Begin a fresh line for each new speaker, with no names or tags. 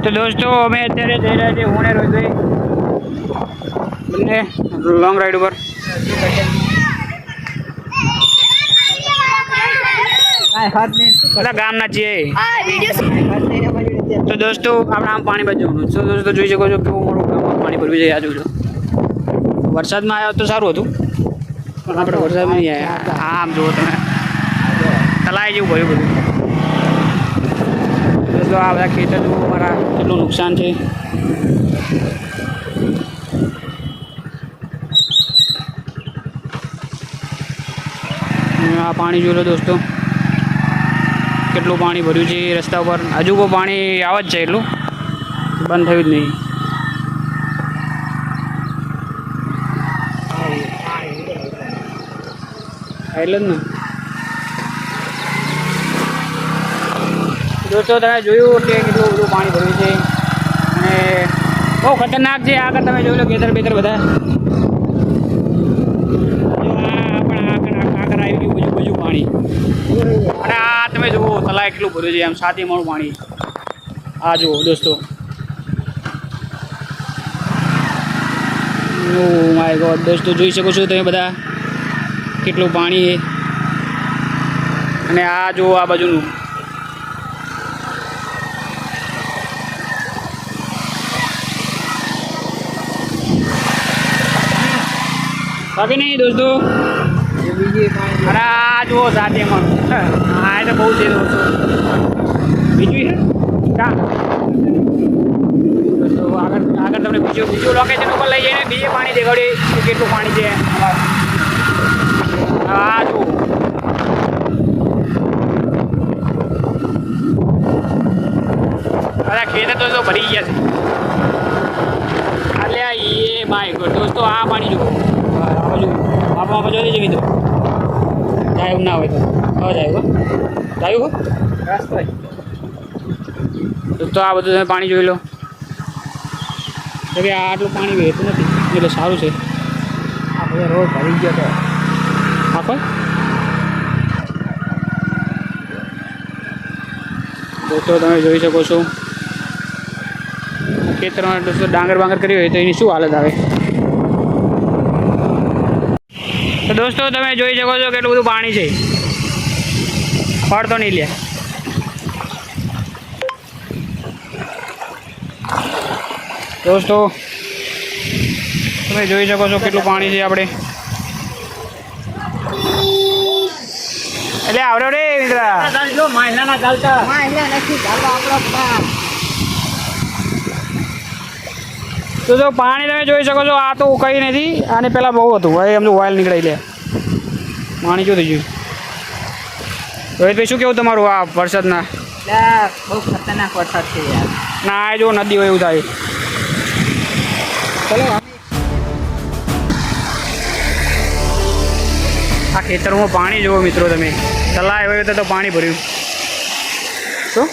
તો દોસ્તો અમે અત્યારે જઈ રહ્યા છીએ હું ને રોહિતભાઈ બંને લોંગ રાઈડ ઉપર. બધા ગામના છીએ. તો દોસ્તો આપણે આમ પાણી બચવાનું. તો દોસ્તો જોઈ શકો છો કેવું મોટું ગામમાં પાણી ભરવી જાય. આજુ વરસાદમાં આવ્યો તો સારું હતું પણ આપણે વરસાદમાં નહીં આવ્યા. આમ જુઓ તમે તલાઈ જેવું ભર્યું બધું. દોસ્તો આ બધા ખેતર જુઓ મારા કેટલું નુકસાન છે. આ પાણી જોઈ લો દોસ્તો કેટલું પાણી ભર્યું છે રસ્તા ઉપર. હજુ કોઈ પાણી આવે જ છે, એટલું બંધ થયું જ નહીં. એટલે જ ને દોસ્તો તમે જોયું કે કેટલું બધું પાણી ભર્યું છે અને બહુ ખતરનાક છે. આગળ તમે જોઈ લો ખેતર બેતર બધા આગળ આવી ગયું બધું પાણી. અને આ તમે જુઓ તલાય કેટલું ભર્યું છે, આમ 7 માળું પાણી. આ જુઓ દોસ્તો, ઓ માય ગોડ. દોસ્તો જોઈ શકો છો તમે બધા કેટલું પાણી છે. અને આ જુઓ આ બાજુનું બાકી નહીં દોસ્તો. અરે આ જુઓ 7 માળું. હા એ તો બહુ છે દોસ્તો. બીજું છે ક્યાં દોસ્તો આગળ તમને બીજું લોકેશન ઉપર લઈ જઈને બીજે પાણી દેખાડીએ કે કેટલું પાણી છે. હા જુઓ બધા ખેતર તો ભરી ગયા છે. અલ્યા એ માય ગોડ દોસ્તો આ પાણી જુઓ. આ બાજુ આપવામાં જોઈ લેજો મિત્રો. જાય એવું ના હોય તો જાય હો તો આ બધું તમે પાણી જોઈ લો. કે આટલું પાણી વહેતું નથી એટલે સારું છે. આ બધો રોડ ભરી ગયો તો આખો દોસ્તો તમે જોઈ શકો છો. ખેતરમાં દોસ્તો ડાંગર બાંગર કરી હોય તો એની શું હાલત આવે. તો દોસ્તો તમે જોઈ શકો છો કેટલું બધું પાણી છે. પડતો નહીં લે દોસ્તો તમે જોઈ શકો છો કેટલું પાણી છે. આપણે એટલે આવડે રે મિત્ર તો પાણી તમે જોઈ શકો છો. આ તો કંઈ નથી, આને પહેલાં બહુ હતું. હવે એમ તો ઓઇલ નીકળાઈ લે પાણી જો થઈ ગયું. રોહિતભાઈ શું કેવું તમારું આ વરસાદના?
બહુ ખતરનાક વરસાદ છે યાર.
ના આ જો નદી હોય એવું થાય. ચલો આ ખેતરમાં પાણી જુઓ મિત્રો તમે. તલાય હોય તો પાણી ભર્યું. શું